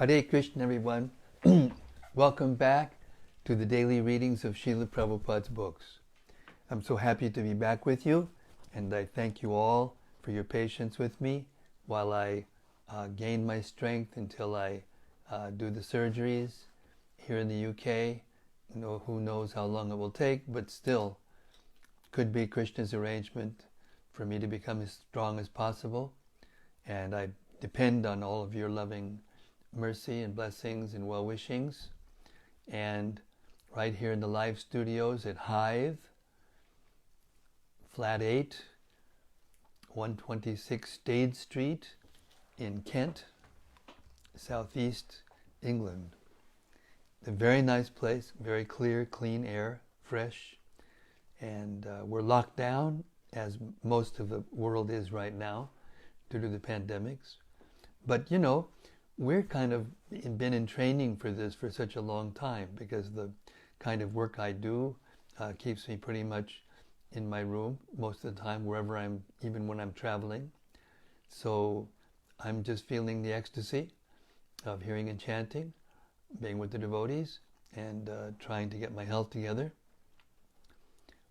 Hare Krishna, everyone. Welcome back to the daily readings of Srila Prabhupada's books. I'm so happy to be back with you, and I thank you all for your patience with me while I gain my strength until I do the surgeries here in the UK. Who knows how long it will take, but still could be Krishna's arrangement for me to become as strong as possible. And I depend on all of your loving mercy and blessings and well-wishings. And right here in the live studios at Hive, Flat 8, 126 Stade Street in Kent, southeast England. A very nice place, very clear, clean air, fresh. And we're locked down, as most of the world is right now, due to the pandemics. But we're kind of been in training for this for such a long time, because the kind of work I do keeps me pretty much in my room most of the time, wherever I'm, even when I'm traveling. So I'm just feeling the ecstasy of hearing and chanting, being with the devotees, and trying to get my health together.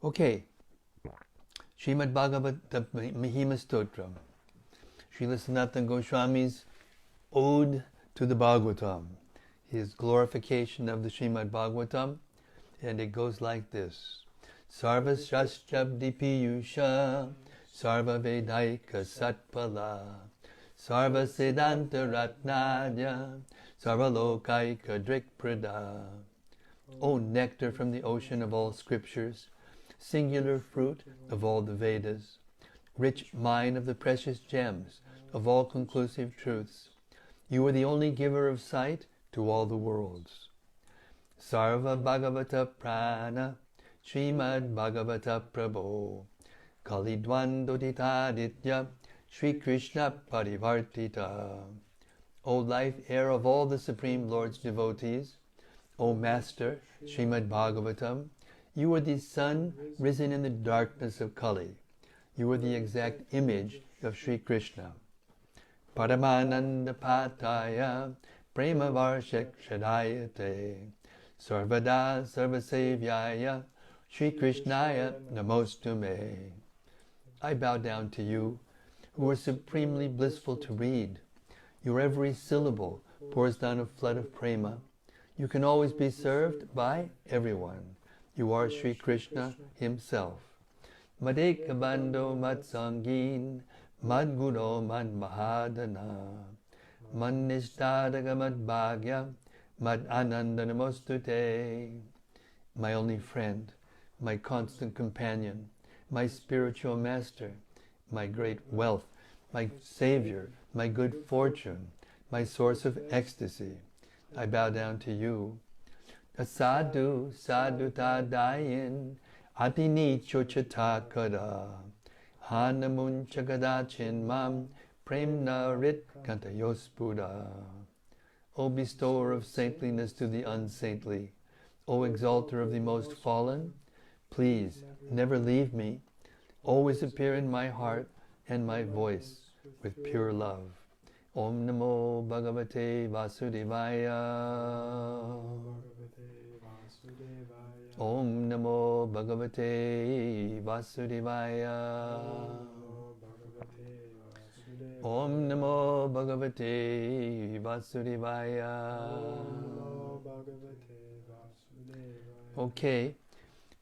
Okay, Srimad Bhagavata Mahima Stotram, Srila Sanatana Goswami's Ode to the Bhagavatam, his glorification of the Srimad Bhagavatam, and it goes like this: Sarva Shastrabdi Piyusha, Sarva Vedaika Satpala, Sarva Siddhanta Ratnadya, Sarva Lokaika Drikprada. O nectar from the ocean of all scriptures, singular fruit of all the Vedas, rich mine of the precious gems of all conclusive truths, you are the only giver of sight to all the worlds. Sarva Bhagavata Prana, Srimad Bhagavata Prabho, Kalidwandoditaditya, Sri Krishna Parivartita. O life air of all the Supreme Lord's devotees, O Master, Srimad Bhagavatam, you are the sun risen in the darkness of Kali. You are the exact image of Sri Krishna. Paramananda Pataya, Prema Varshak Shadayate, Sarvada Sarvasevyaya, Sri Krishnaya Namostume. I bow down to you, who are supremely blissful to read. Your every syllable pours down a flood of prema. You can always be served by everyone. You are Sri Krishna himself. Madeka Bando Matsangin, Madguro Mad Mahadana, Manishtadaga Mad Bhagya, Mad Ananda Namostute. My only friend, my constant companion, my spiritual master, my great wealth, my savior, my good fortune, my source of ecstasy. I bow down to you. Sadhu, sadhu tadayin, atini chochatakara, hanamun chagadachin mam, premna rit kantayospuda. O bestower of saintliness to the unsaintly, O exalter of the most fallen, please never leave me. Always appear in my heart and my voice with pure love. Om Namo Bhagavate Vasudevaya. Om Namo Bhagavate Vasudevaya. Om Namo Bhagavate Vasudevaya. Okay,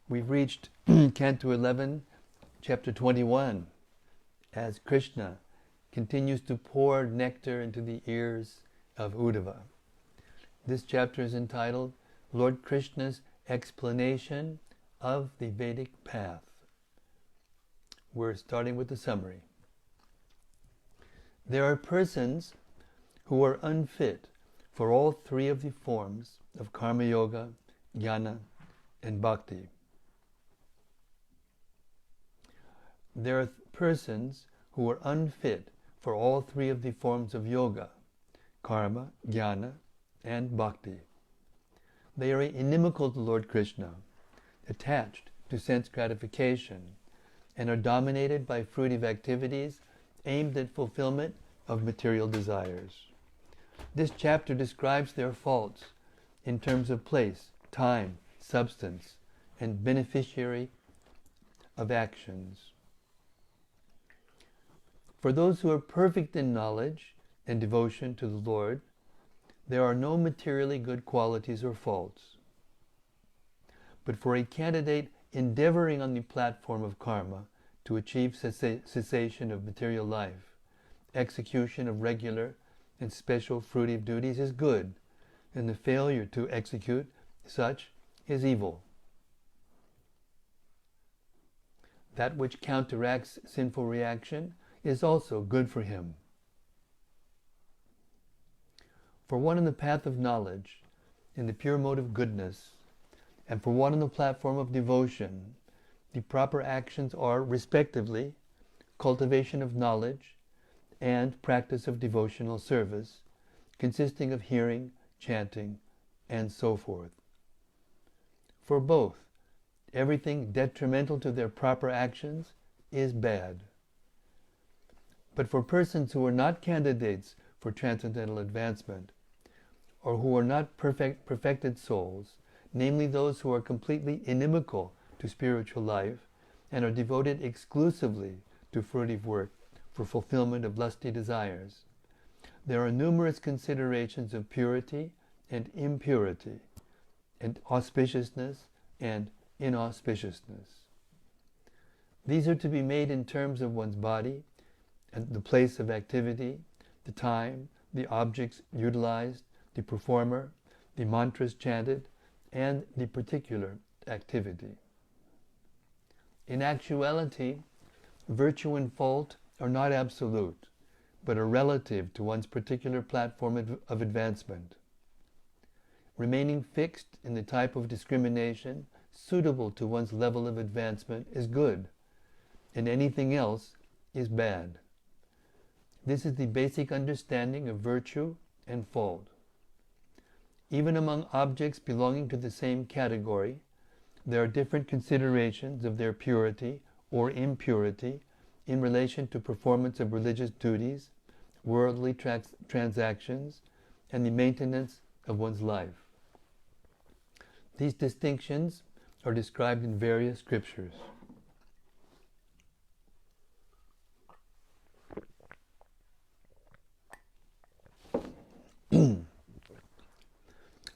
we've reached Canto 11, Chapter 21, as Krishna continues to pour nectar into the ears of Uddhava. This chapter is entitled Lord Krishna's Explanation of the Vedic Path. We're starting with the summary. There are persons who are unfit for all three of the forms of Karma Yoga, Jnana, and Bhakti. There are persons who are unfit for all three of the forms of yoga, karma, jnana, and bhakti. They are inimical to Lord Krishna, attached to sense gratification, and are dominated by fruitive activities aimed at fulfillment of material desires. This chapter describes their faults in terms of place, time, substance, and beneficiary of actions. For those who are perfect in knowledge and devotion to the Lord, there are no materially good qualities or faults. But for a candidate endeavoring on the platform of karma to achieve cessation of material life, execution of regular and special fruitive duties is good, and the failure to execute such is evil. That which counteracts sinful reaction is also good for him. For one in the path of knowledge, in the pure mode of goodness, and for one on the platform of devotion, the proper actions are, respectively, cultivation of knowledge and practice of devotional service, consisting of hearing, chanting, and so forth. For both, everything detrimental to their proper actions is bad. But for persons who are not candidates for transcendental advancement, or who are not perfected souls, namely those who are completely inimical to spiritual life and are devoted exclusively to fruitive work for fulfillment of lusty desires, there are numerous considerations of purity and impurity, and auspiciousness and inauspiciousness. These are to be made in terms of one's body, and the place of activity, the time, the objects utilized, the performer, the mantras chanted, and the particular activity. In actuality, virtue and fault are not absolute, but are relative to one's particular platform of advancement. Remaining fixed in the type of discrimination suitable to one's level of advancement is good, and anything else is bad. This is the basic understanding of virtue and fault. Even among objects belonging to the same category, there are different considerations of their purity or impurity in relation to performance of religious duties, worldly transactions, and the maintenance of one's life. These distinctions are described in various scriptures.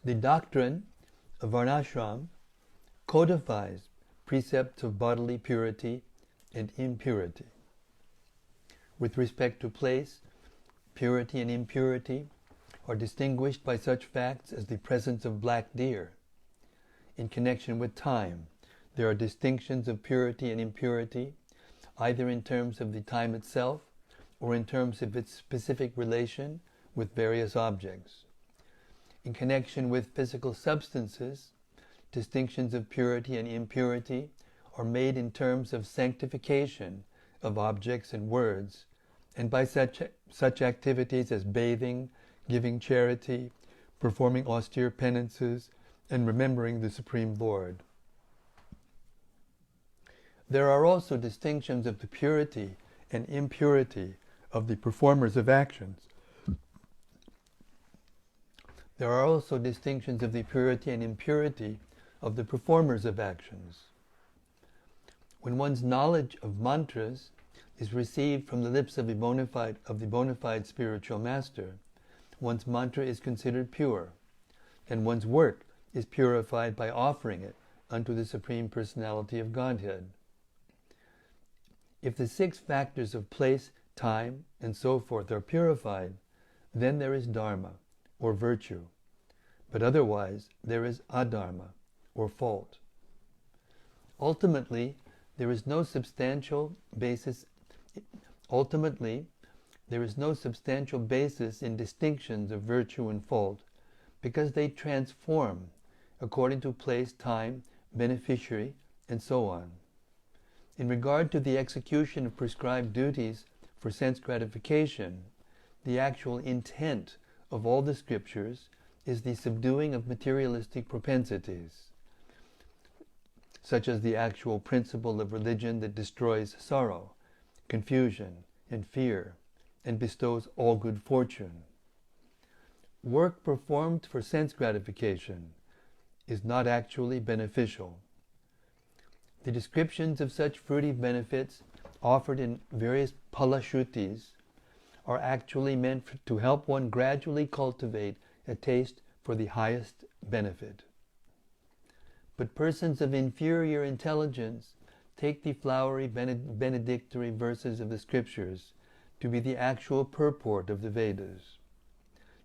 The doctrine of Varnashram codifies precepts of bodily purity and impurity. With respect to place, purity and impurity are distinguished by such facts as the presence of black deer. In connection with time, there are distinctions of purity and impurity, either in terms of the time itself or in terms of its specific relation with various objects. In connection with physical substances, distinctions of purity and impurity are made in terms of sanctification of objects and words, and by such activities as bathing, giving charity, performing austere penances, and remembering the Supreme Lord. There are also distinctions of the purity and impurity of the performers of actions. There are also distinctions of the purity and impurity of the performers of actions. When one's knowledge of mantras is received from the lips of the bona fide spiritual master, one's mantra is considered pure, and one's work is purified by offering it unto the Supreme Personality of Godhead. If the 6 factors of place, time, and so forth are purified, then there is dharma, or virtue, but otherwise there is adharma, or fault. Ultimately, there is no substantial basis in distinctions of virtue and fault, because they transform according to place, time, beneficiary, and so on. In regard to the execution of prescribed duties for sense gratification, the actual intent of all the scriptures is the subduing of materialistic propensities, such as the actual principle of religion that destroys sorrow, confusion, and fear, and bestows all good fortune. work performed for sense gratification is not actually beneficial. The descriptions of such fruitive benefits offered in various palashrutis are actually meant to help one gradually cultivate a taste for the highest benefit. But persons of inferior intelligence take the flowery benedictory verses of the scriptures to be the actual purport of the Vedas.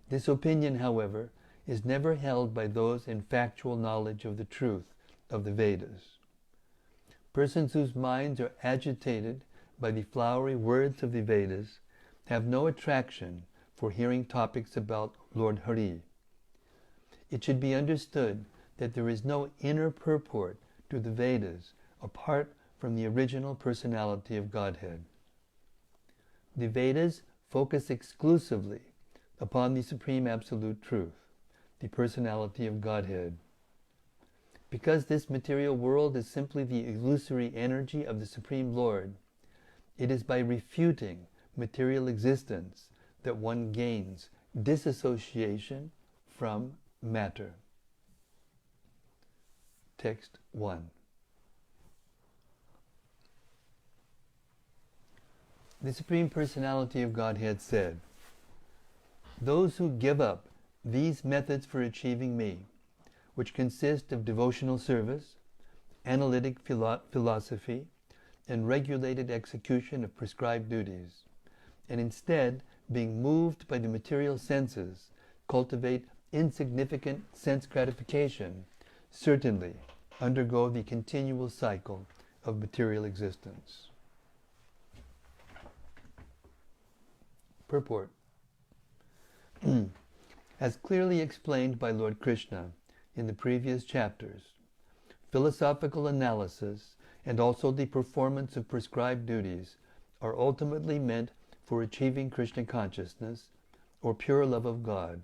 This opinion, however, is never held by those in factual knowledge of the truth of the Vedas. Persons whose minds are agitated by the flowery words of the Vedas have no attraction for hearing topics about Lord Hari. It should be understood that there is no inner purport to the Vedas apart from the original personality of Godhead. The Vedas focus exclusively upon the Supreme Absolute Truth, the personality of Godhead. Because this material world is simply the illusory energy of the Supreme Lord, it is by refuting material existence that one gains disassociation from matter. Text 1. The Supreme Personality of Godhead said, "Those who give up these methods for achieving me, which consist of devotional service, analytic philosophy, and regulated execution of prescribed duties, and instead, being moved by the material senses, cultivate insignificant sense gratification, certainly undergo the continual cycle of material existence." Purport. As clearly explained by Lord Krishna in the previous chapters, philosophical analysis and also the performance of prescribed duties are ultimately meant for achieving Krishna consciousness or pure love of God.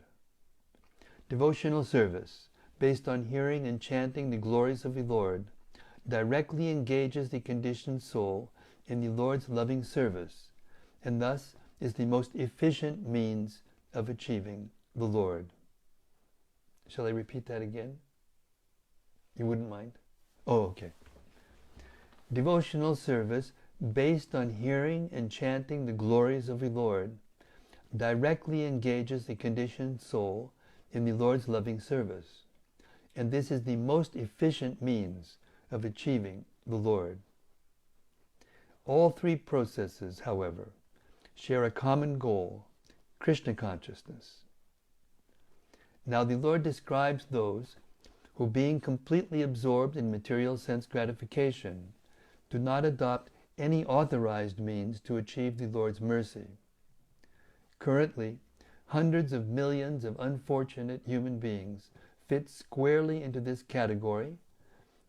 Devotional service, based on hearing and chanting the glories of the Lord, directly engages the conditioned soul in the Lord's loving service, and thus is the most efficient means of achieving the Lord. Shall I repeat that again? You wouldn't mind? Oh, okay. Devotional service based on hearing and chanting the glories of the Lord directly engages the conditioned soul in the Lord's loving service, and this is the most efficient means of achieving the Lord. All three processes, however, share a common goal, Krishna consciousness. Now the Lord describes those who, being completely absorbed in material sense gratification, do not adopt any authorized means to achieve the Lord's mercy. Currently, hundreds of millions of unfortunate human beings fit squarely into this category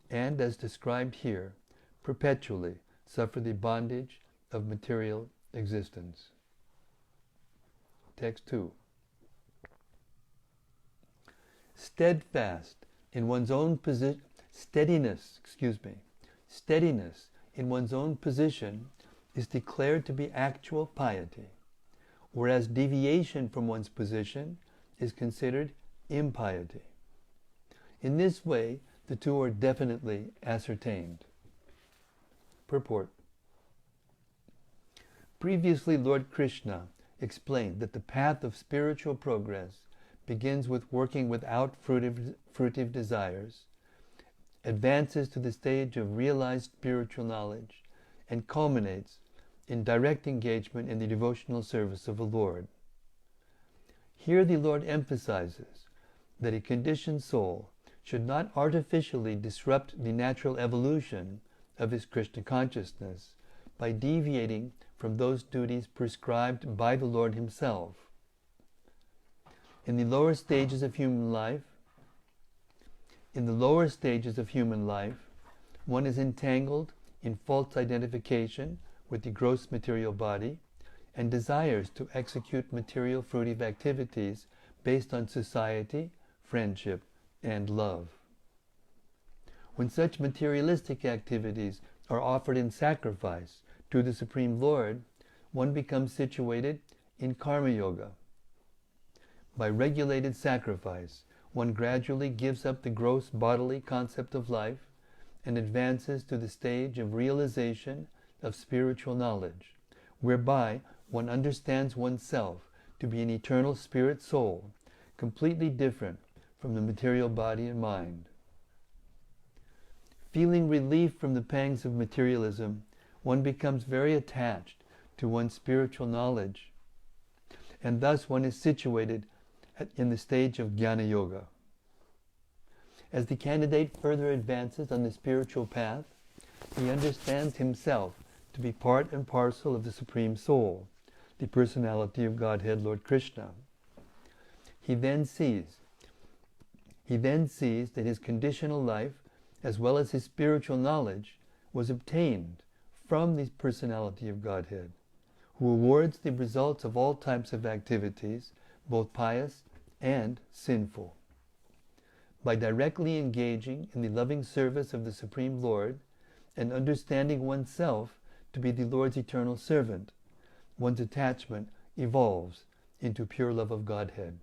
and, as described here, perpetually suffer the bondage of material existence. Text 2. Steadiness in one's own position is declared to be actual piety, whereas deviation from one's position is considered impiety. In this way, the two are definitely ascertained. Purport. Previously, Lord Krishna explained that the path of spiritual progress begins with working without fruitive desires, advances to the stage of realized spiritual knowledge, and culminates in direct engagement in the devotional service of the Lord. Here the Lord emphasizes that a conditioned soul should not artificially disrupt the natural evolution of his Krishna consciousness by deviating from those duties prescribed by the Lord himself. In the lower stages of human life, one is entangled in false identification with the gross material body and desires to execute material fruitive activities based on society, friendship, and love. When such materialistic activities are offered in sacrifice to the Supreme Lord, one becomes situated in Karma Yoga. By regulated sacrifice, one gradually gives up the gross bodily concept of life and advances to the stage of realization of spiritual knowledge, whereby one understands oneself to be an eternal spirit soul, completely different from the material body and mind. Feeling relief from the pangs of materialism, one becomes very attached to one's spiritual knowledge, and thus one is situated in the stage of Jnana Yoga. As the candidate further advances on the spiritual path, he understands himself to be part and parcel of the Supreme Soul, the personality of Godhead, Lord Krishna. He then sees that his conditional life, as well as his spiritual knowledge, was obtained from the personality of Godhead, who awards the results of all types of activities, both pious and sinful. By directly engaging in the loving service of the Supreme Lord and understanding oneself to be the Lord's eternal servant, one's attachment evolves into pure love of Godhead.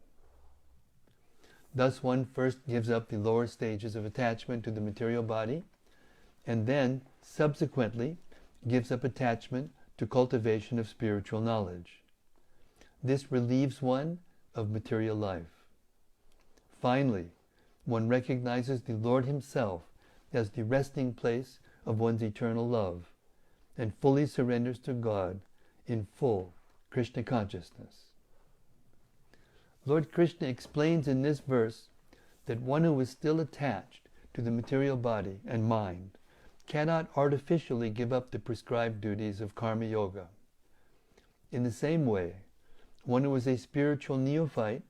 Thus one first gives up the lower stages of attachment to the material body, and then subsequently gives up attachment to cultivation of spiritual knowledge. This relieves one of material life. Finally, one recognizes the Lord himself as the resting place of one's eternal love, and fully surrenders to God in full Krishna consciousness. Lord Krishna explains in this verse that one who is still attached to the material body and mind cannot artificially give up the prescribed duties of karma yoga. In the same way, one who is a spiritual neophyte,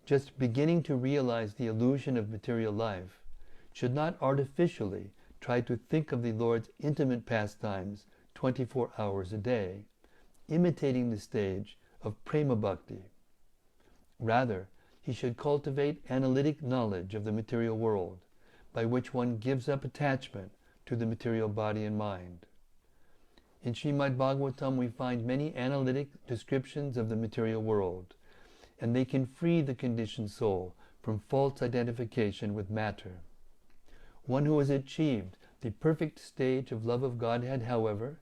just beginning to realize the illusion of material life, should not artificially try to think of the Lord's intimate pastimes 24 hours a day, imitating the stage of prema bhakti. Rather, he should cultivate analytic knowledge of the material world, by which one gives up attachment to the material body and mind. In Srimad Bhagavatam we find many analytic descriptions of the material world, and they can free the conditioned soul from false identification with matter. One who has achieved the perfect stage of love of Godhead, however,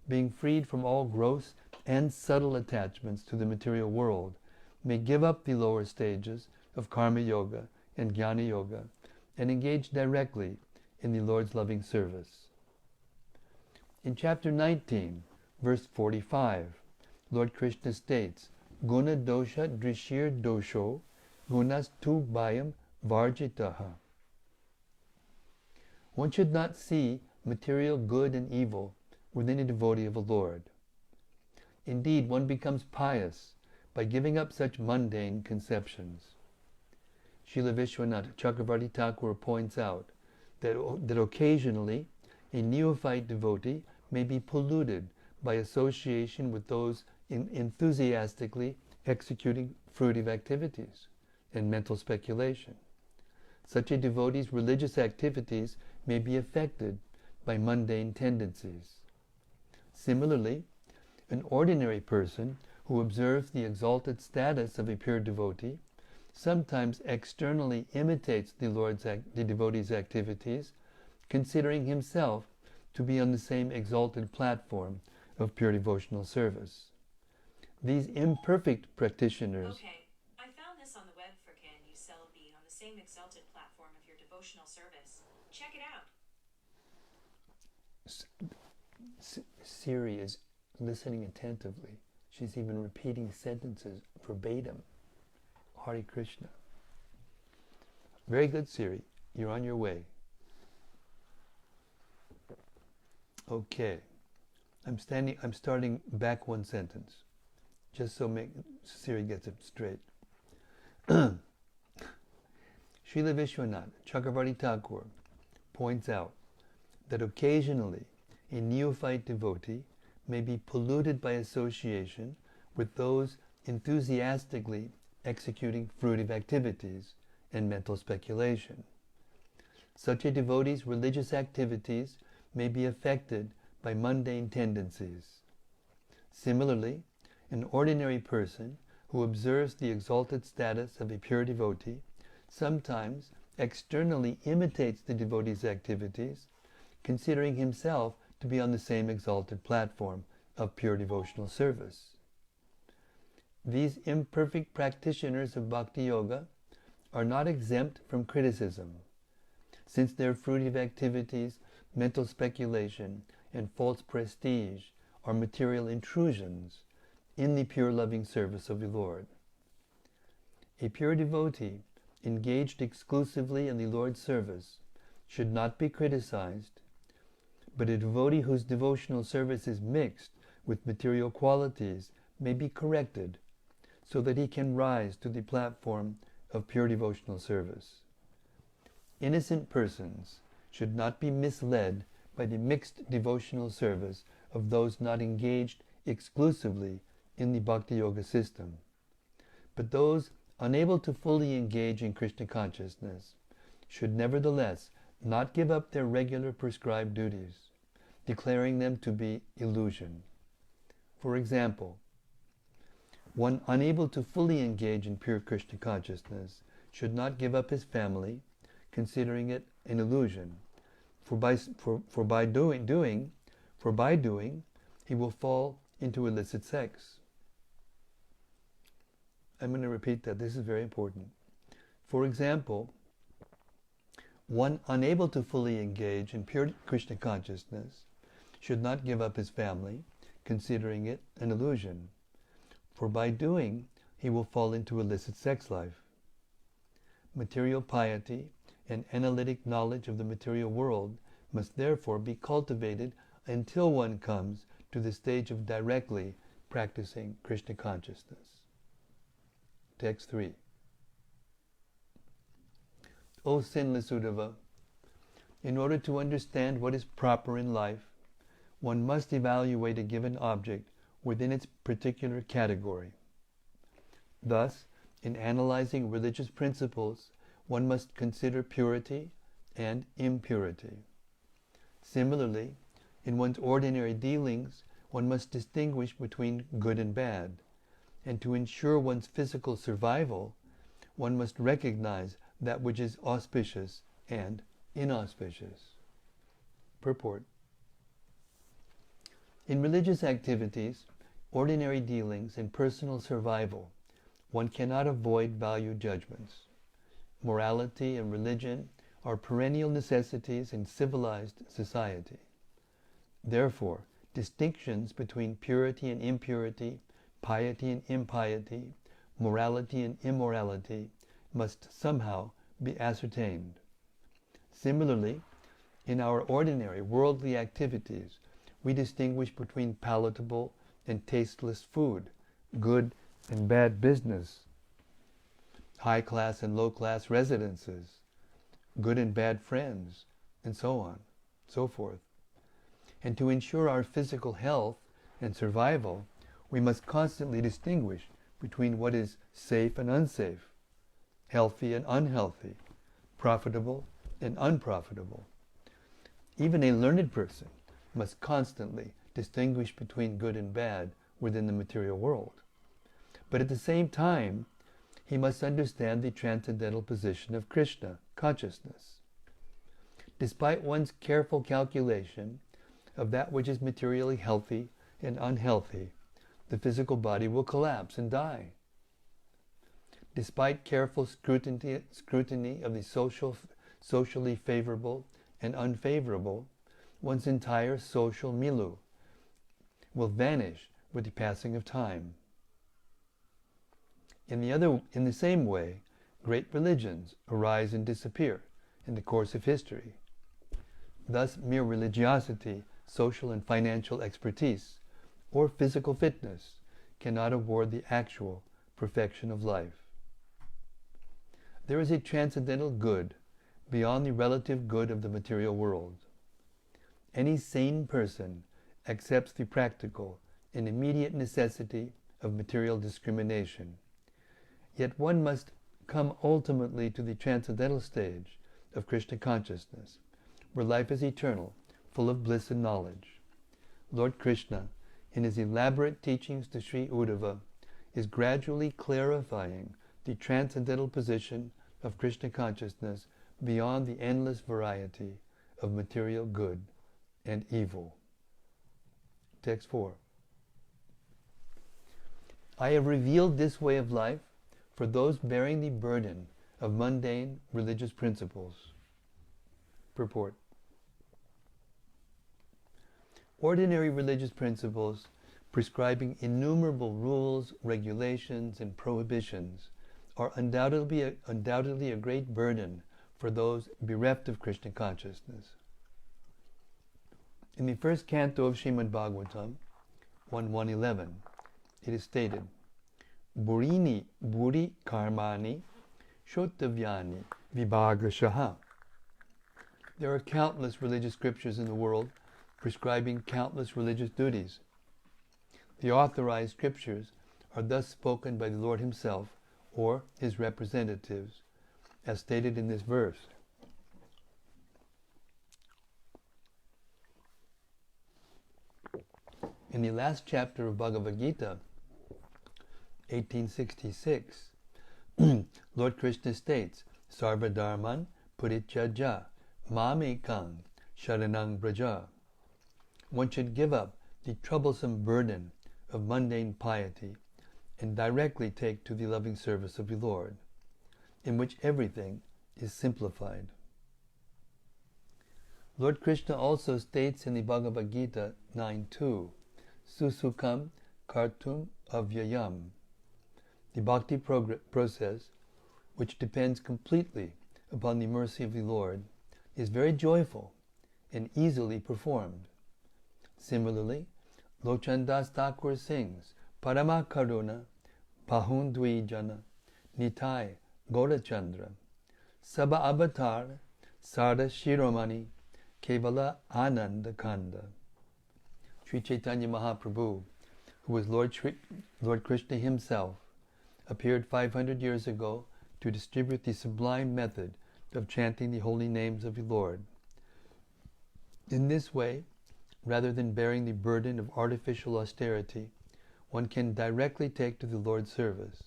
being freed from all gross and subtle attachments to the material world, may give up the lower stages of karma yoga and jnana yoga and engage directly in the Lord's loving service. In chapter 19, verse 45, Lord Krishna states, Guna dosha drishir dosho gunas tu bhayam varjitaha. One should not see material good and evil within a devotee of the Lord. Indeed, one becomes pious by giving up such mundane conceptions. Srila Vishwanath Chakravarti Thakur points out that occasionally a neophyte devotee may be polluted by association with those enthusiastically executing fruitive activities and mental speculation. Such a devotee's religious activities may be affected by mundane tendencies. Similarly, an ordinary person who observes the exalted status of a pure devotee sometimes externally imitates the devotee's activities, considering himself to be on the same exalted platform of pure devotional service. These imperfect practitioners... Okay, I found this on the web for can you be on the same exalted platform of your devotional service. Check it out. Siri is listening attentively. She's even repeating sentences verbatim. Hare Krishna. Very good, Siri. You're on your way. Okay. I'm starting back one sentence, just so Siri gets it straight. Srila Vishwanath Chakravarti Thakur points out that occasionally a neophyte devotee may be polluted by association with those enthusiastically executing fruitive activities and mental speculation. Such a devotee's religious activities may be affected by mundane tendencies. Similarly, an ordinary person who observes the exalted status of a pure devotee sometimes externally imitates the devotee's activities, considering himself to be on the same exalted platform of pure devotional service. These imperfect practitioners of Bhakti Yoga are not exempt from criticism, since their fruitive activities, mental speculation, and false prestige are material intrusions in the pure loving service of the Lord. A pure devotee engaged exclusively in the Lord's service should not be criticized, but a devotee whose devotional service is mixed with material qualities may be corrected so that he can rise to the platform of pure devotional service. Innocent persons should not be misled by the mixed devotional service of those not engaged exclusively in the Bhakti Yoga system. But those unable to fully engage in Krishna consciousness should nevertheless not give up their regular prescribed duties, declaring them to be illusion. For example, one unable to fully engage in pure Krishna consciousness should not give up his family, considering it an illusion. For by doing, he will fall into illicit sex. I'm going to repeat that. This is very important. For example, one unable to fully engage in pure Krishna consciousness should not give up his family, considering it an illusion. For by doing, he will fall into illicit sex life. Material piety and analytic knowledge of the material world must therefore be cultivated until one comes to the stage of directly practicing Krishna consciousness. Text 3. O sinless Uddhava, in order to understand what is proper in life, one must evaluate a given object within its particular category. Thus, in analyzing religious principles, one must consider purity and impurity. Similarly, in one's ordinary dealings, one must distinguish between good and bad, and to ensure one's physical survival, one must recognize that which is auspicious and inauspicious. Purport. In religious activities, ordinary dealings, and personal survival, one cannot avoid value judgments. Morality and religion are perennial necessities in civilized society. Therefore, distinctions between purity and impurity, piety and impiety, morality and immorality must somehow be ascertained. Similarly, in our ordinary worldly activities, we distinguish between palatable and tasteless food, good and bad business, high-class and low-class residences, good and bad friends, and so on, so forth. And to ensure our physical health and survival, we must constantly distinguish between what is safe and unsafe, healthy and unhealthy, profitable and unprofitable. Even a learned person must constantly distinguish between good and bad within the material world. But at the same time, he must understand the transcendental position of Krishna consciousness. Despite one's careful calculation of that which is materially healthy and unhealthy, the physical body will collapse and die. Despite careful scrutiny of the socially favorable and unfavorable, one's entire social milieu will vanish with the passing of time. In the same way, great religions arise and disappear in the course of history. Thus, mere religiosity, social and financial expertise, or physical fitness cannot award the actual perfection of life. There is a transcendental good beyond the relative good of the material world. Any sane person accepts the practical and immediate necessity of material discrimination. Yet one must come ultimately to the transcendental stage of Krishna consciousness, where life is eternal, full of bliss and knowledge. Lord Krishna, in his elaborate teachings to Sri Uddhava, is gradually clarifying the transcendental position of Krishna consciousness beyond the endless variety of material good and evil. Text 4. I have revealed this way of life for those bearing the burden of mundane religious principles. Purport. Ordinary religious principles prescribing innumerable rules, regulations, and prohibitions are undoubtedly a great burden for those bereft of Krishna consciousness. In the first canto of Srimad Bhagavatam, 1.1.11, it is stated, Burini buri karmani shotavyani vibhagashaha. There are countless religious scriptures in the world prescribing countless religious duties. The authorized scriptures are thus spoken by the Lord Himself or His representatives, as stated in this verse. In the last chapter of Bhagavad Gita, 1866, Lord Krishna states, Sarva dharman parityajya mamekang sharanang braja. One should give up the troublesome burden of mundane piety and directly take to the loving service of the Lord, in which everything is simplified. Lord Krishna also states in the Bhagavad Gita 9.2, Susukam kartum avyayam. The bhakti process, which depends completely upon the mercy of the Lord, is very joyful and easily performed. Similarly, Lochandas Thakur sings, Parama Karuna, Pahundvi Jana, Nitai, Gaurachandra, Saba Avatar, Sarda Shiromani, Kevala Ananda Kanda. Sri Chaitanya Mahaprabhu, who was Lord Krishna himself, appeared 500 years ago to distribute the sublime method of chanting the holy names of the Lord. In this way, rather than bearing the burden of artificial austerity, one can directly take to the Lord's service,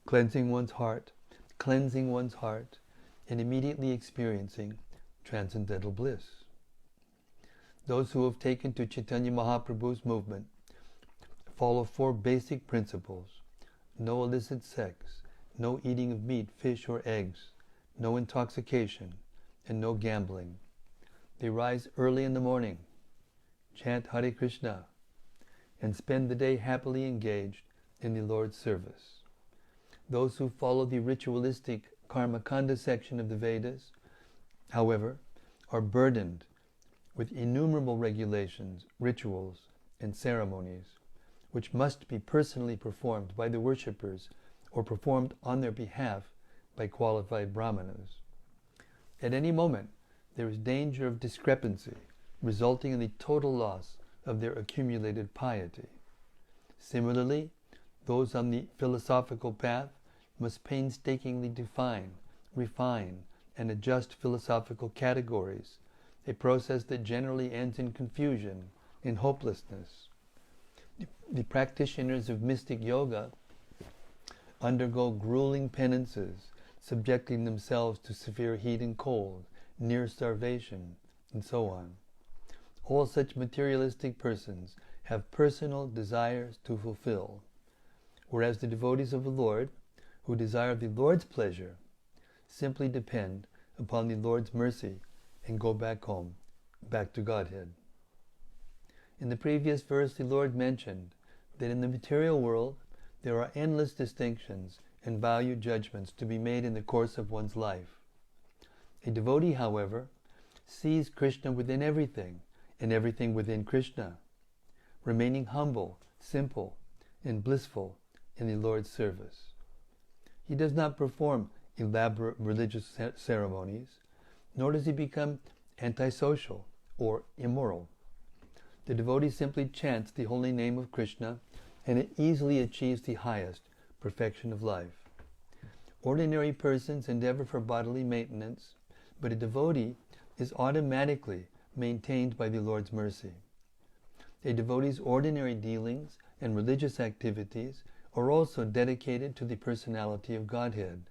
cleansing one's heart, and immediately experiencing transcendental bliss. Those who have taken to Chaitanya Mahaprabhu's movement follow 4 basic principles: no illicit sex, no eating of meat, fish, or eggs, no intoxication, and no gambling. They rise early in the morning, chant Hare Krishna, and spend the day happily engaged in the Lord's service. Those who follow the ritualistic Karmakanda section of the Vedas, however, are burdened with innumerable regulations, rituals, and ceremonies, which must be personally performed by the worshippers or performed on their behalf by qualified brahmanas. At any moment, there is danger of discrepancy, resulting in the total loss of their accumulated piety. Similarly, those on the philosophical path must painstakingly define, refine, and adjust philosophical categories, a process that generally ends in confusion, in hopelessness. The practitioners of mystic yoga undergo grueling penances, subjecting themselves to severe heat and cold, near starvation, and so on. All such materialistic persons have personal desires to fulfill, whereas the devotees of the Lord, who desire the Lord's pleasure, simply depend upon the Lord's mercy and go back home, back to Godhead. In the previous verse, the Lord mentioned that in the material world there are endless distinctions and value judgments to be made in the course of one's life. A devotee, however, sees Krishna within everything and everything within Krishna, remaining humble, simple, and blissful in the Lord's service. He does not perform elaborate religious ceremonies, nor does he become antisocial or immoral. The devotee simply chants the holy name of Krishna, and it easily achieves the highest perfection of life. Ordinary persons endeavor for bodily maintenance, but a devotee is automatically maintained by the Lord's mercy. A devotee's ordinary dealings and religious activities are also dedicated to the personality of Godhead,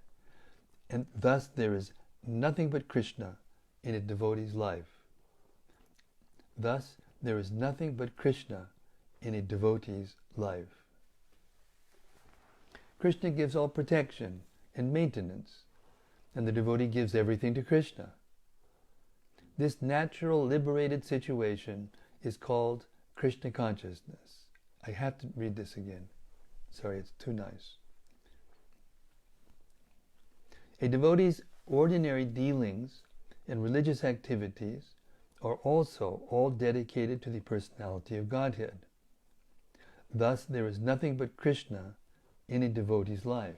and thus there is nothing but Krishna in a devotee's life. Thus, there is nothing but Krishna in a devotee's life. Krishna gives all protection and maintenance, and the devotee gives everything to Krishna. This natural, liberated situation is called Krishna consciousness. I have to read this again. Sorry, it's too nice. A devotee's ordinary dealings and religious activities are also all dedicated to the personality of Godhead. Thus, there is nothing but Krishna in a devotee's life.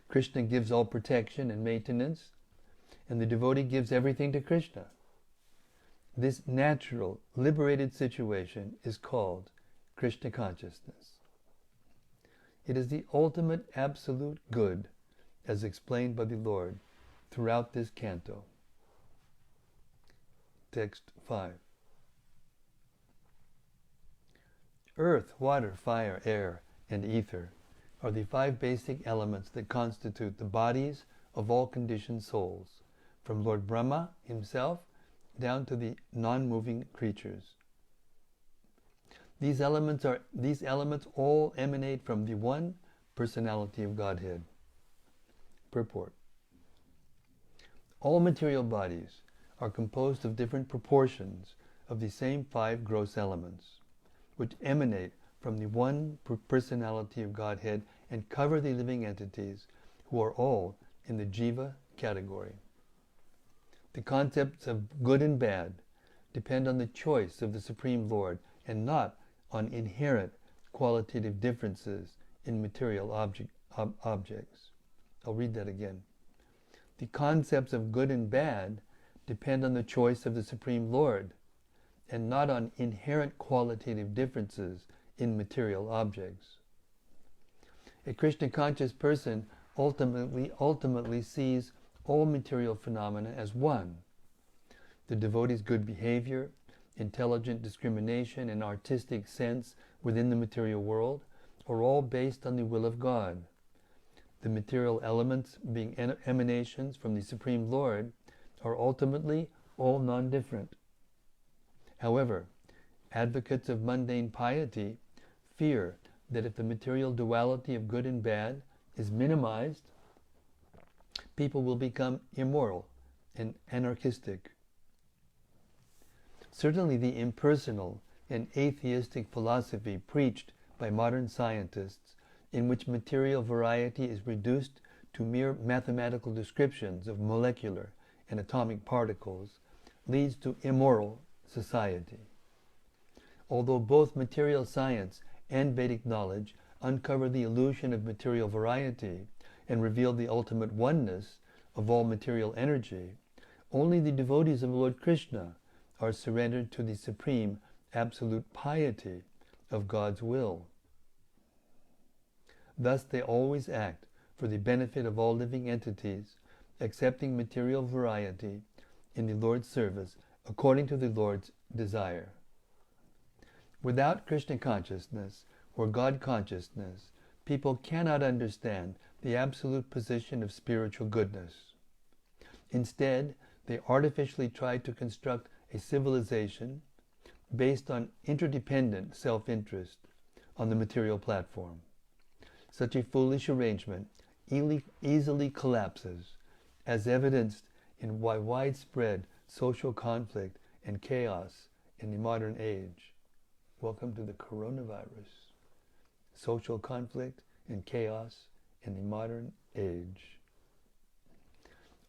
Krishna gives all protection and maintenance, and the devotee gives everything to Krishna. This natural, liberated situation is called Krishna consciousness. It is the ultimate absolute good, as explained by the Lord throughout this canto. Text 5. Earth, water, fire, air, and ether are the 5 basic elements that constitute the bodies of all conditioned souls, from Lord Brahma himself down to the non-moving creatures. These elements all emanate from the one personality of Godhead. Purport. All material bodies are composed of different proportions of the same 5 gross elements, which emanate from the one personality of Godhead and cover the living entities who are all in the jiva category. The concepts of good and bad depend on the choice of the Supreme Lord and not on inherent qualitative differences in material objects. I'll read that again. The concepts of good and bad depend on the choice of the Supreme Lord and not on inherent qualitative differences in material objects. A Krishna-conscious person ultimately sees all material phenomena as one. The devotee's good behavior, intelligent discrimination, and artistic sense within the material world are all based on the will of God. The material elements, being emanations from the Supreme Lord, are ultimately all non-different. However, advocates of mundane piety fear that if the material duality of good and bad is minimized, people will become immoral and anarchistic. Certainly the impersonal and atheistic philosophy preached by modern scientists, in which material variety is reduced to mere mathematical descriptions of molecular and atomic particles, leads to immoral society. Although both material science and Vedic knowledge uncover the illusion of material variety and reveal the ultimate oneness of all material energy, only the devotees of Lord Krishna are surrendered to the supreme absolute piety of God's will. Thus they always act for the benefit of all living entities, accepting material variety in the Lord's service according to the Lord's desire. Without Krishna consciousness or God consciousness, people cannot understand the absolute position of spiritual goodness. Instead, they artificially try to construct a civilization based on interdependent self-interest on the material platform. Such a foolish arrangement easily collapses, as evidenced in widespread social conflict and chaos in the modern age. Welcome to the coronavirus. Social conflict and chaos in the modern age.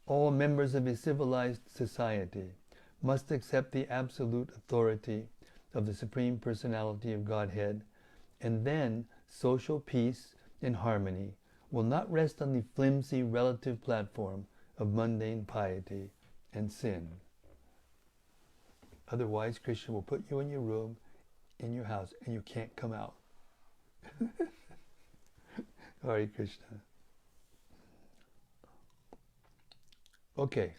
All members of a civilized society must accept the absolute authority of the Supreme Personality of Godhead, and then social peace and harmony will not rest on the flimsy relative platform of mundane piety and sin. Otherwise, Krishna will put you in your room, in your house, and you can't come out. Hare Krishna. Okay.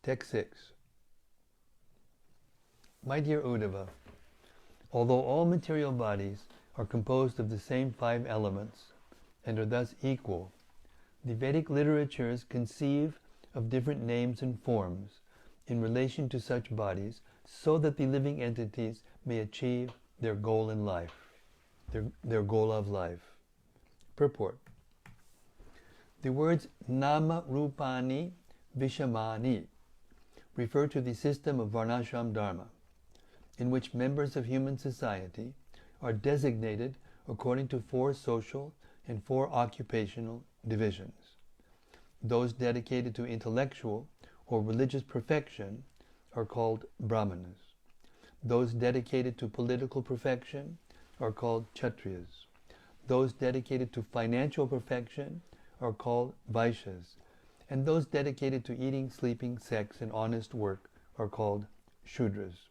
Text 6. My dear Uddhava, although all material bodies are composed of the same 5 elements and are thus equal, the Vedic literatures conceive of different names and forms in relation to such bodies so that the living entities may achieve their goal in life, their goal of life. Purport. The words Nama Rupani Vishamani refer to the system of Varnashram Dharma, in which members of human society are designated according to 4 social and 4 occupational divisions. Those dedicated to intellectual or religious perfection are called Brahmanas. Those dedicated to political perfection are called Kshatriyas. Those dedicated to financial perfection are called Vaishyas. And those dedicated to eating, sleeping, sex, and honest work are called Shudras.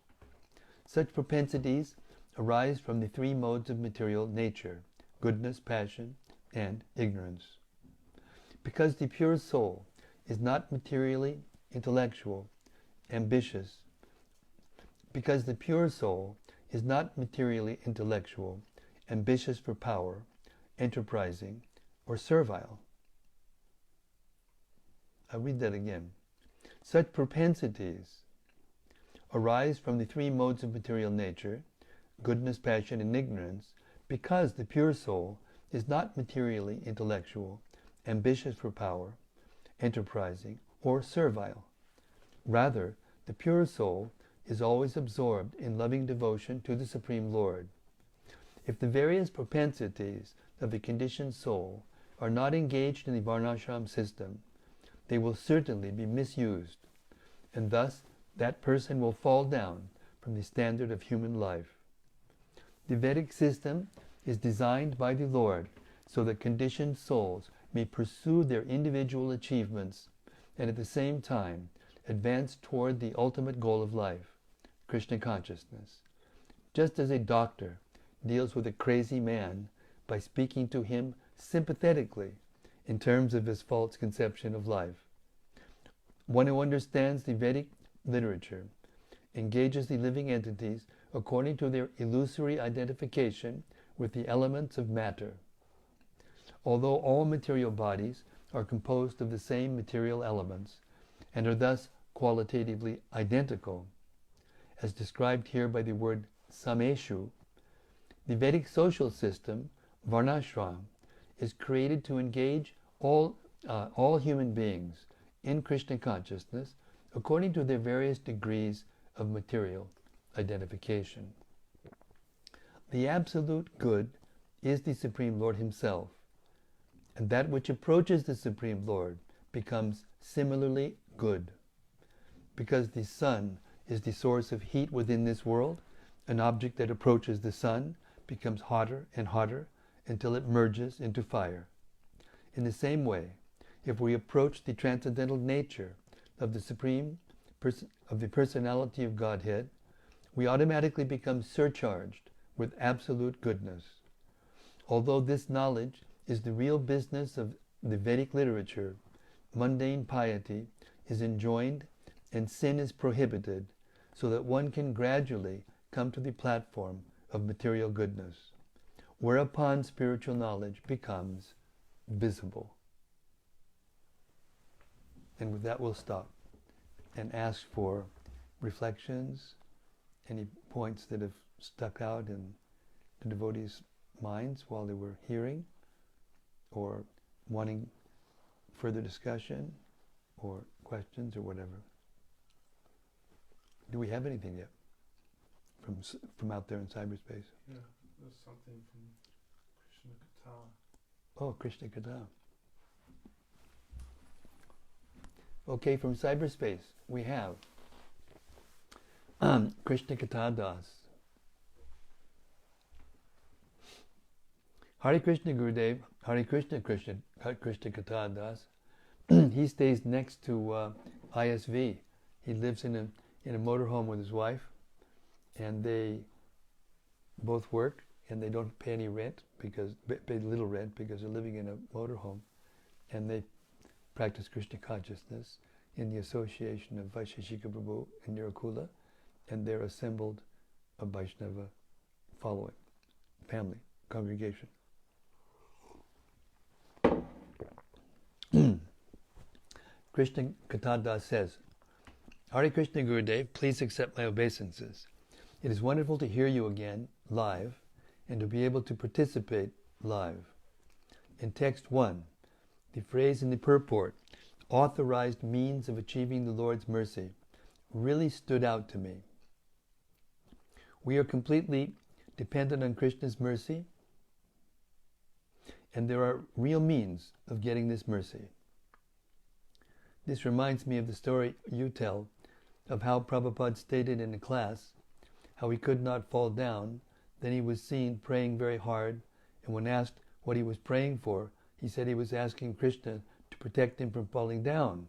Such propensities arise from the 3 modes of material nature: goodness, passion, and ignorance. Because the pure soul is not materially intellectual, ambitious, because the pure soul is not materially intellectual, ambitious for power, enterprising, or servile. I'll read that again. Such propensities arise from the 3 modes of material nature, goodness, passion, and ignorance, because the pure soul is not materially intellectual, ambitious for power, enterprising, or servile. Rather, the pure soul is always absorbed in loving devotion to the Supreme Lord. If the various propensities of the conditioned soul are not engaged in the Varnashram system, they will certainly be misused, and thus that person will fall down from the standard of human life. The Vedic system is designed by the Lord so that conditioned souls may pursue their individual achievements and at the same time advance toward the ultimate goal of life, Krishna consciousness. Just as a doctor deals with a crazy man by speaking to him sympathetically in terms of his false conception of life, one who understands the Vedic literature engages the living entities according to their illusory identification with the elements of matter. Although all material bodies are composed of the same material elements and are thus qualitatively identical, as described here by the word sameshu, the Vedic social system, varnashram, is created to engage all human beings in Krishna consciousness according to their various degrees of material identification. The absolute good is the Supreme Lord Himself, and that which approaches the Supreme Lord becomes similarly good. Because the sun is the source of heat within this world, an object that approaches the sun becomes hotter and hotter until it merges into fire. In the same way, if we approach the transcendental nature of the personality of Godhead, we automatically become surcharged with absolute goodness. Although this knowledge is the real business of the Vedic literature, mundane piety is enjoined and sin is prohibited so that one can gradually come to the platform of material goodness, whereupon spiritual knowledge becomes visible. And with that we'll stop and ask for reflections, any points that have stuck out in the devotees' minds while they were hearing, or wanting further discussion, or questions, or whatever. Do we have anything yet from out there in cyberspace? Yeah, there's something from Krishna Katha. Oh, Krishna Katha. Okay, from cyberspace we have Krishna Katha Das. Hare Krishna Gurudev, Hare Krishna Krishna Katha Das. He stays next to ISV. He lives in a motorhome with his wife, and they both work, and they don't pay any rent pay little rent because they're living in a motorhome, and they practice Krishna consciousness in the association of Vaisheshika Prabhu and Nirakula, and they're assembled a Vaishnava following, family, congregation. Krishna Kathadas says, Hare Krishna Gurudev, please accept my obeisances. It is wonderful to hear you again, live, and to be able to participate live. In text 1, the phrase in the purport, authorized means of achieving the Lord's mercy, really stood out to me. We are completely dependent on Krishna's mercy, and there are real means of getting this mercy. This reminds me of the story you tell of how Prabhupada stated in a class how he could not fall down. Then he was seen praying very hard, and when asked what he was praying for, he said he was asking Krishna to protect him from falling down.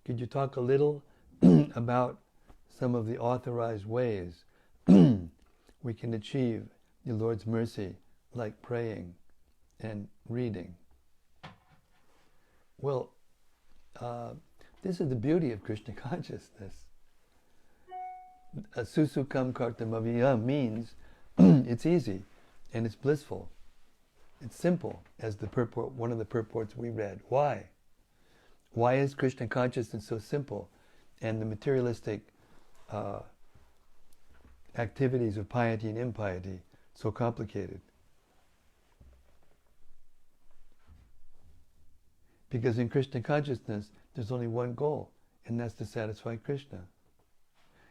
Could you talk a little about some of the authorized ways we can achieve the Lord's mercy, like praying and reading? Well, this is the beauty of Krishna consciousness. Susukam kartamaviyam means it's easy and it's blissful. It's simple, as the purport, one of the purports we read. Why? Why is Krishna consciousness so simple, and the materialistic activities of piety and impiety so complicated? Because in Krishna consciousness, there's only one goal, and that's to satisfy Krishna.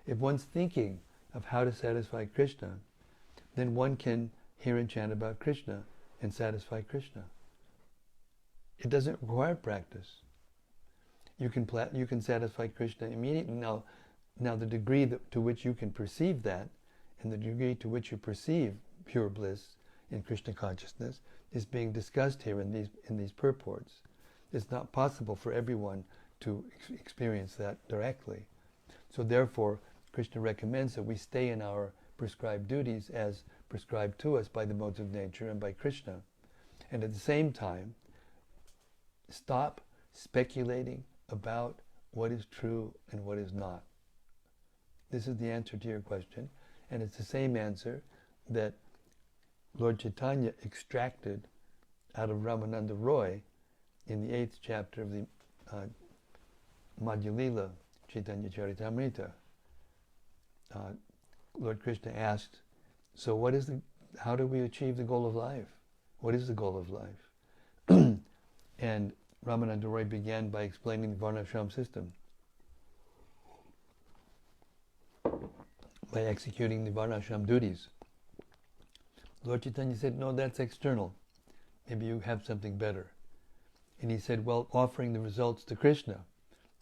If one's thinking of how to satisfy Krishna, then one can hear and chant about Krishna and satisfy Krishna. It doesn't require practice. You can satisfy Krishna immediately. Now the degree to which you can perceive that, and the degree to which you perceive pure bliss in Krishna consciousness, is being discussed here in these purports. It's not possible for everyone to experience that directly. So therefore, Krishna recommends that we stay in our prescribed duties as prescribed to us by the modes of nature and by Krishna. And at the same time, stop speculating about what is true and what is not. This is the answer to your question, and it's the same answer that Lord Chaitanya extracted out of Ramananda Roy in the 8th chapter of the Madhya Lila Chaitanya Charitamrita. Lord Krishna asked, so how do we achieve the goal of life? What is the goal of life? And Ramananda Roy began by explaining the Varnashram system, by executing the Varnashram duties. Lord Chaitanya said, no, that's external. Maybe you have something better. And he said, well, offering the results to Krishna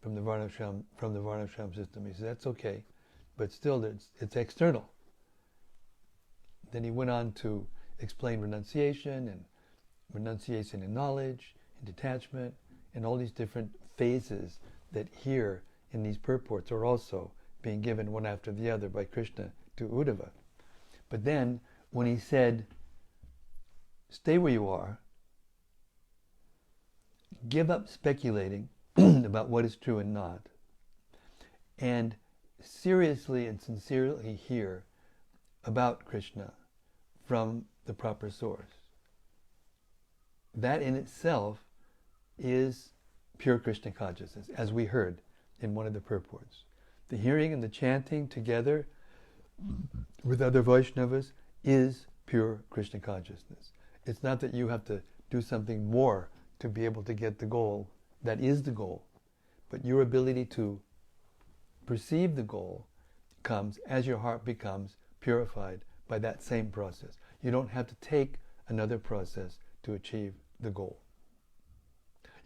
from the Varnashram system. He said, that's okay, but still it's external. Then he went on to explain renunciation in knowledge, and detachment, and all these different phases that here in these purports are also being given one after the other by Krishna to Uddhava. But then, when he said, stay where you are, give up speculating about what is true and not, and seriously and sincerely hear about Krishna from the proper source. That in itself is pure Krishna consciousness, as we heard in one of the purports. The hearing and the chanting together with other Vaishnavas is pure Krishna consciousness. It's not that you have to do something more to be able to get the goal. That is the goal. But your ability to perceive the goal comes as your heart becomes purified by that same process. You don't have to take another process to achieve the goal.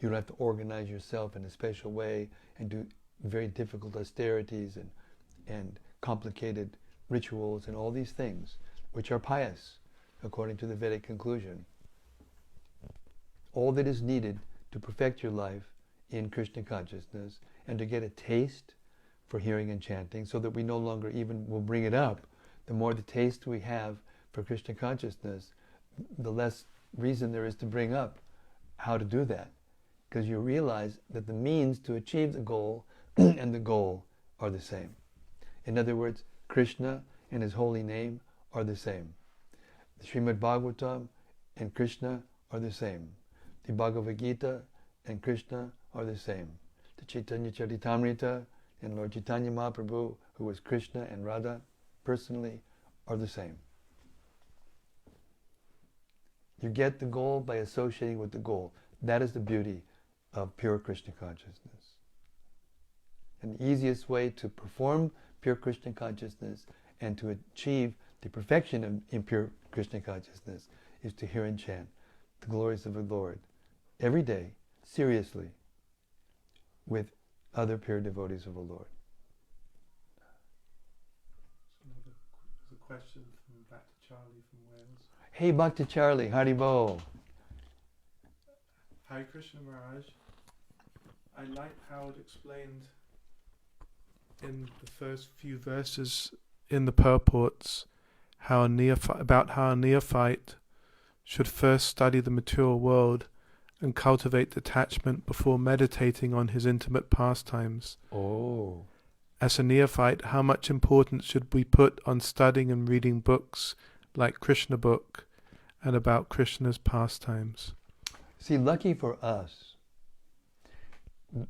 You don't have to organize yourself in a special way and do very difficult austerities and complicated rituals and all these things, which are pious, according to the Vedic conclusion. All that is needed to perfect your life in Krishna consciousness and to get a taste for hearing and chanting, so that we no longer even will bring it up. The more the taste we have for Krishna consciousness, the less reason there is to bring up how to do that. Because you realize that the means to achieve the goal and the goal are the same. In other words, Krishna and his holy name are the same. The Srimad Bhagavatam and Krishna are the same. The Bhagavad Gita and Krishna are the same. The Chaitanya Charitamrita and Lord Chaitanya Mahaprabhu, who was Krishna and Radha personally, are the same. You get the goal by associating with the goal. That is the beauty of pure Krishna consciousness. And the easiest way to perform pure Krishna consciousness and to achieve the perfection in pure Krishna consciousness is to hear and chant the glories of the Lord every day, seriously, with other pure devotees of the Lord. There's a question from back to Charlie from Wales. Hey, Bhakti Charlie, Haribo. Hare Krishna Maharaj, I like how it explained in the first few verses in the purports how a neophyte should first study the material world and cultivate detachment before meditating on his intimate pastimes. Oh. As a neophyte, how much importance should we put on studying and reading books like Krishna book and about Krishna's pastimes? See, lucky for us,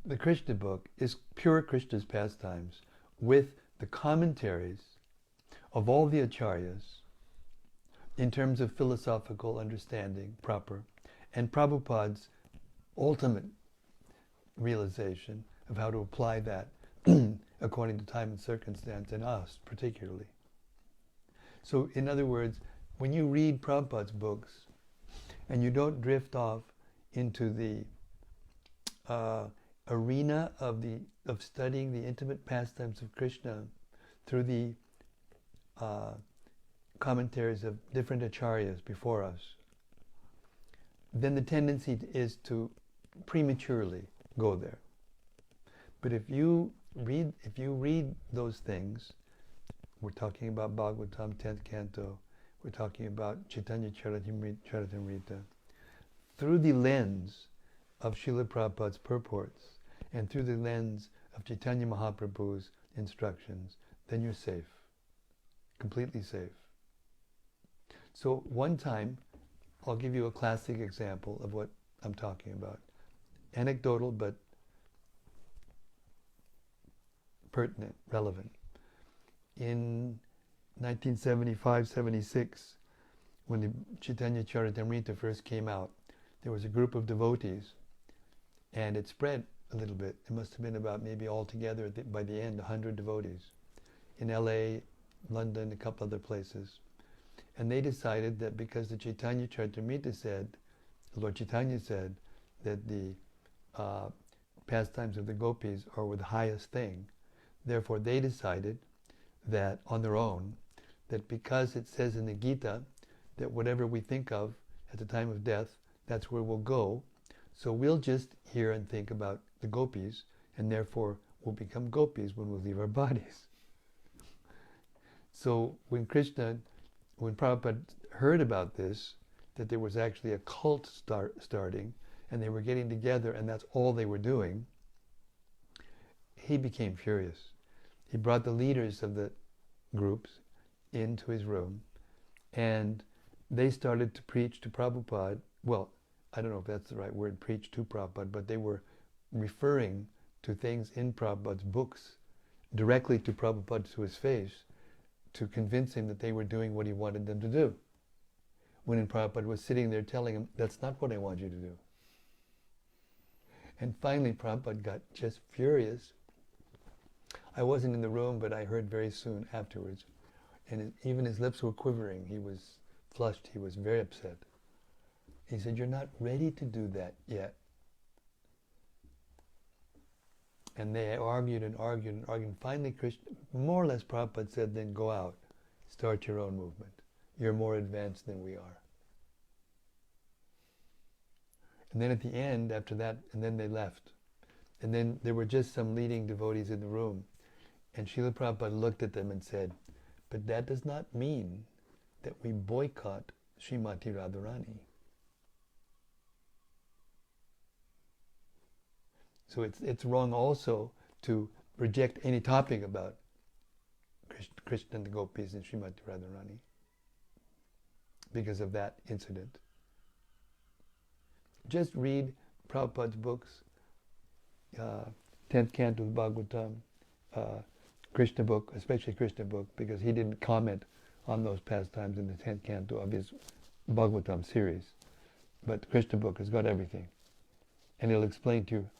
the Krishna book is pure Krishna's pastimes with the commentaries of all the acharyas in terms of philosophical understanding proper, and Prabhupada's ultimate realization of how to apply that according to time and circumstance, and us particularly. So in other words, when you read Prabhupada's books and you don't drift off into the arena of studying the intimate pastimes of Krishna through the commentaries of different acharyas before us, then the tendency is to prematurely go there. But if you read those things, we're talking about Bhagavatam 10th Canto, we're talking about Chaitanya Charitamrita, through the lens of Srila Prabhupada's purports and through the lens of Chaitanya Mahaprabhu's instructions, then you're safe, completely safe. So one time, I'll give you a classic example of what I'm talking about. Anecdotal, but pertinent, relevant. In 1975-76, when the Chaitanya Charitamrita first came out, there was a group of devotees, and it spread a little bit. It must have been about maybe altogether, by the end, 100 devotees. In LA, London, a couple other places. And they decided that because the Chaitanya Charitamrita said, Lord Chaitanya said, that the pastimes of the gopis are the highest thing, therefore they decided that on their own, that because it says in the Gita that whatever we think of at the time of death, that's where we'll go, so we'll just hear and think about the gopis, and therefore we'll become gopis when we leave our bodies. So when Prabhupada heard about this, that there was actually a cult starting, and they were getting together, and that's all they were doing, he became furious. He brought the leaders of the groups into his room, and they started to preach to Prabhupada. Well, I don't know if that's the right word, preach to Prabhupada, but they were referring to things in Prabhupada's books directly to Prabhupada, to his face, to convince him that they were doing what he wanted them to do. When Prabhupada was sitting there telling him, that's not what I want you to do. And finally Prabhupada got just furious. I wasn't in the room, but I heard very soon afterwards. And even his lips were quivering. He was flushed. He was very upset. He said, you're not ready to do that yet. And they argued and argued and argued. Finally, more or less Prabhupada said, then go out. Start your own movement. You're more advanced than we are. And then at the end, after that, and then they left. And then there were just some leading devotees in the room. And Srila Prabhupada looked at them and said, but that does not mean that we boycott Srimati Radharani. So it's wrong also to reject any topic about Krishna and the gopis in Srimati Radharani because of that incident. Just read Prabhupada's books, 10th Canto of Bhagavatam, Krishna book, especially Krishna book, because he didn't comment on those pastimes in the 10th Canto of his Bhagavatam series. But the Krishna book has got everything. And it'll explain to you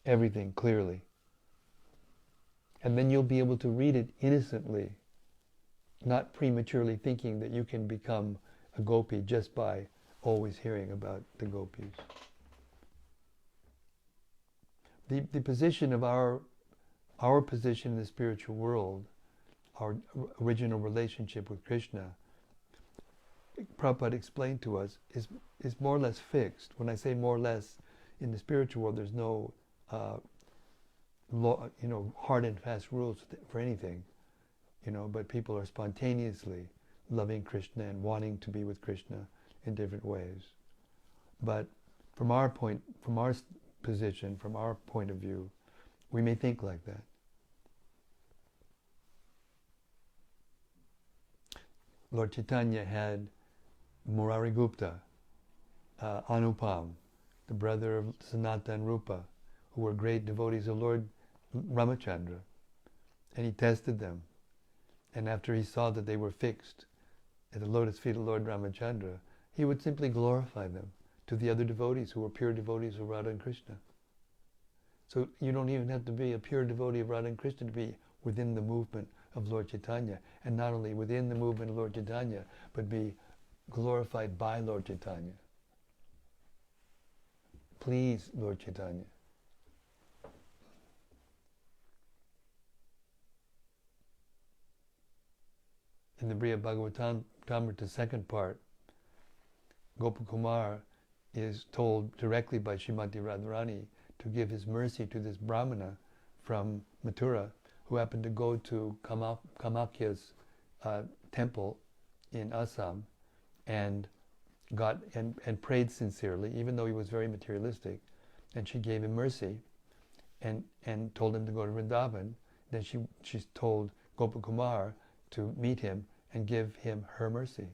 everything clearly. And then you'll be able to read it innocently, not prematurely thinking that you can become a gopi just by always hearing about the gopis. The position of our position in the spiritual world, our original relationship with Krishna, Prabhupada explained to us, is more or less fixed. When I say more or less, in the spiritual world there's no hard and fast rules for anything, but people are spontaneously loving Krishna and wanting to be with Krishna in different ways. But from our position, from our point of view, we may think like that. Lord Chaitanya had Murari Gupta, Anupam, the brother of Sanatana and Rupa, who were great devotees of Lord Ramachandra. And he tested them. And after he saw that they were fixed at the lotus feet of Lord Ramachandra, he would simply glorify them to the other devotees who were pure devotees of Radha and Krishna. So you don't even have to be a pure devotee of Radha and Krishna to be within the movement of Lord Chaitanya. And not only within the movement of Lord Chaitanya, but be glorified by Lord Chaitanya. Please, Lord Chaitanya. In the Briya Bhagavatamrita second part, Gopakumar is told directly by Srimati Radharani to give his mercy to this Brahmana from Mathura who happened to go to Kamakya's temple in Assam and prayed sincerely, even though he was very materialistic. And she gave him mercy and told him to go to Vrindavan. Then she told Gopakumar to meet him and give him her mercy.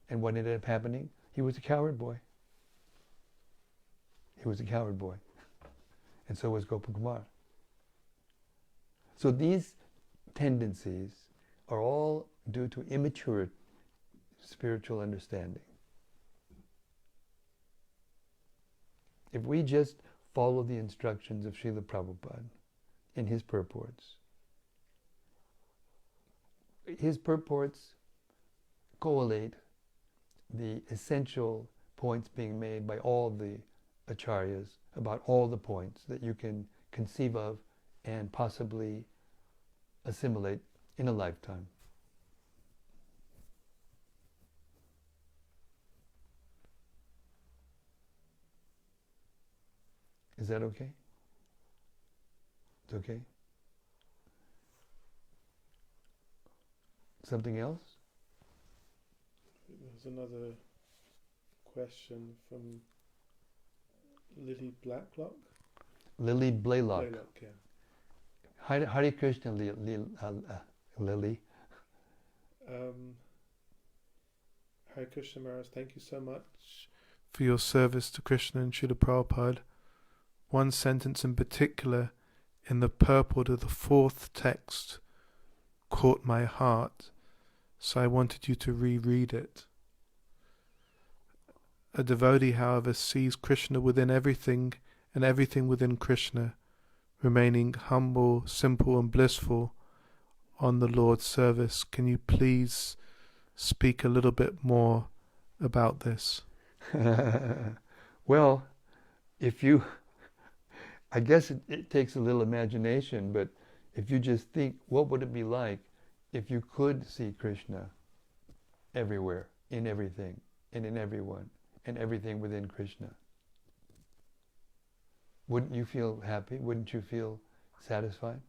And what ended up happening? He was a coward boy. He was a coward boy. And so was Gopakumar. So these tendencies are all due to immature spiritual understanding. If we just follow the instructions of Srila Prabhupada in his purports collate the essential points being made by all the acharyas about all the points that you can conceive of and possibly assimilate in a lifetime. Is that okay? It's okay? Something else? There's another question from Lily Blacklock. Lily Blaylock. Blaylock, yeah. Hare Krishna, Lily. Hare Krishna Maharaj, thank you so much for your service to Krishna and Srila Prabhupada. One sentence in particular in the purport of the fourth text caught my heart, so I wanted you to reread it. A devotee, however, sees Krishna within everything and everything within Krishna, remaining humble, simple and blissful on the Lord's service. Can you please speak a little bit more about this? Well, I guess it takes a little imagination, but if you just think, what would it be like if you could see Krishna everywhere, in everything, and in everyone, and everything within Krishna? Wouldn't you feel happy? Wouldn't you feel satisfied?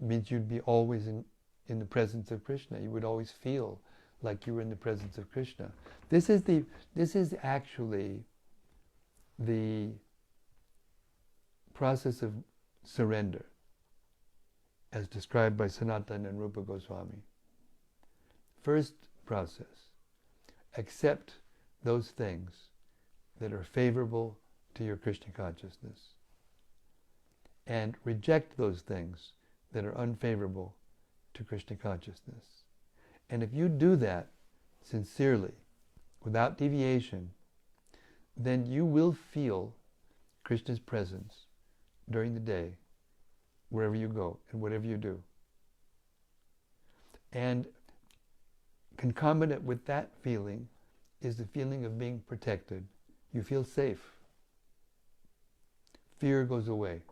It means you'd be always in the presence of Krishna. You would always feel like you were in the presence of Krishna. This is actually the process of surrender, as described by Sanatana and Rupa Goswami. First process, accept those things that are favorable to your Krishna consciousness, and reject those things that are unfavorable to Krishna consciousness. And if you do that sincerely, without deviation, then you will feel Krishna's presence during the day, wherever you go and whatever you do. And concomitant with that feeling is the feeling of being protected. You feel safe. Fear goes away.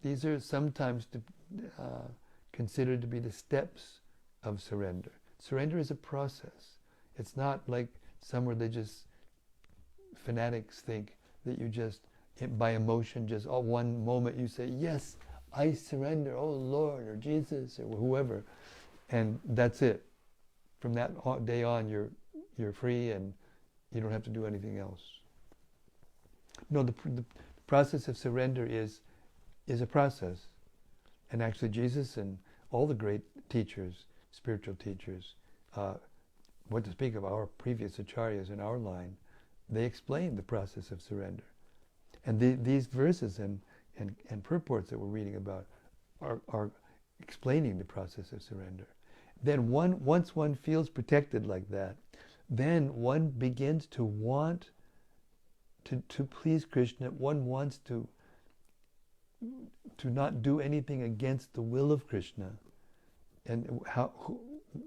These are sometimes considered to be the steps of surrender. Surrender is a process. It's not like some religious fanatics think that you just, by emotion, just all one moment you say, yes, I surrender, oh Lord, or Jesus, or whoever, and that's it. From that day on, you're free and you don't have to do anything else. No, the process of surrender is a process. And actually Jesus and all the great teachers, spiritual teachers, what to speak of our previous acharyas in our line, they explain the process of surrender. And these verses and purports that we're reading about are explaining the process of surrender. Then once one feels protected like that, then one begins to want to please Krishna. One wants to not do anything against the will of Krishna. And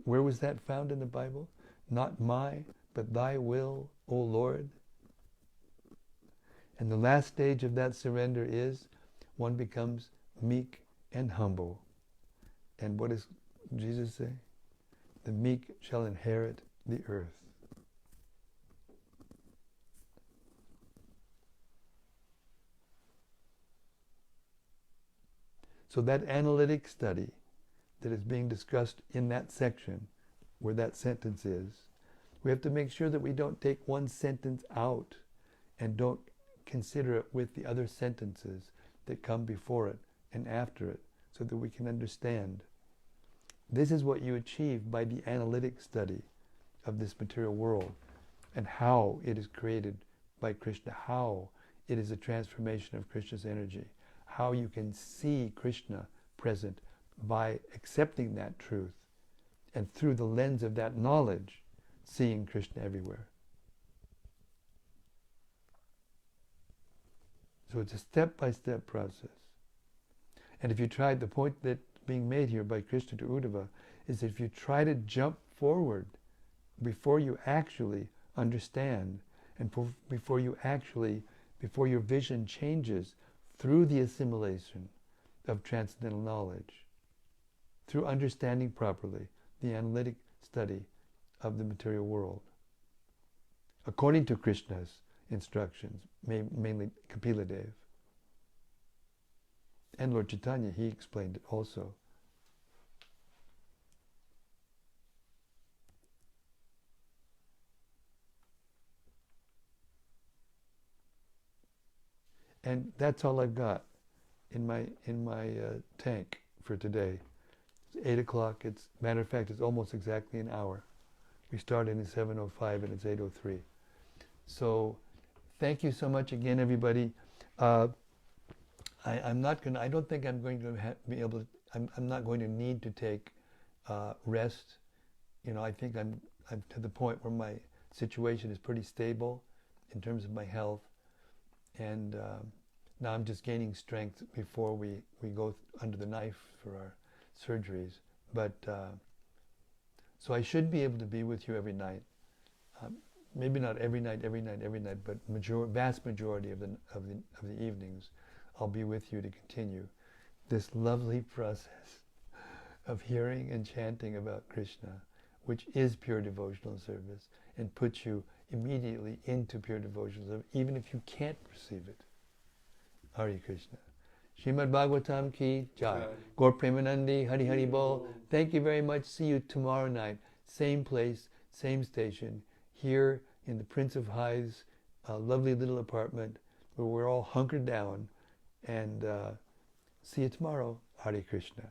where was that found in the Bible? Not my, but thy will, O Lord. And the last stage of that surrender is one becomes meek and humble. And what does Jesus say? The meek shall inherit the earth. So that analytic study that is being discussed in that section, where that sentence is, we have to make sure that we don't take one sentence out and don't consider it with the other sentences that come before it and after it, so that we can understand. This is what you achieve by the analytic study of this material world and how it is created by Krishna, how it is a transformation of Krishna's energy, how you can see Krishna present by accepting that truth, and through the lens of that knowledge, seeing Krishna everywhere. So it's a step-by-step process. And if you try, the point that's being made here by Krishna to Uddhava is that if you try to jump forward before you actually understand, and before your vision changes through the assimilation of transcendental knowledge, through understanding properly the analytic study of the material world, according to Krishna's instructions, mainly Kapila Dev. And Lord Chaitanya, he explained it also. And that's all I've got in my tank for today. It's 8 o'clock. It's, matter of fact, it's almost exactly an hour. We started at 7:05 and it's 8:03. So, thank you so much again, everybody. I'm not going. I don't think I'm going to be able to. I'm not going to need to take rest. I think I'm to the point where my situation is pretty stable in terms of my health, and now I'm just gaining strength before we go under the knife for our surgeries. But so I should be able to be with you every night. Maybe not every night, but vast majority of the evenings, I'll be with you to continue this lovely process of hearing and chanting about Krishna, which is pure devotional service and puts you immediately into pure devotional service, even if you can't perceive it. Hare Krishna. Srimad Bhagavatam ki jai. Gaur Premanandi, Hari Hari Bol. Thank you very much. See you tomorrow night. Same place, same station. Here in the Prince of High's lovely little apartment where we're all hunkered down. And see you tomorrow. Hare Krishna.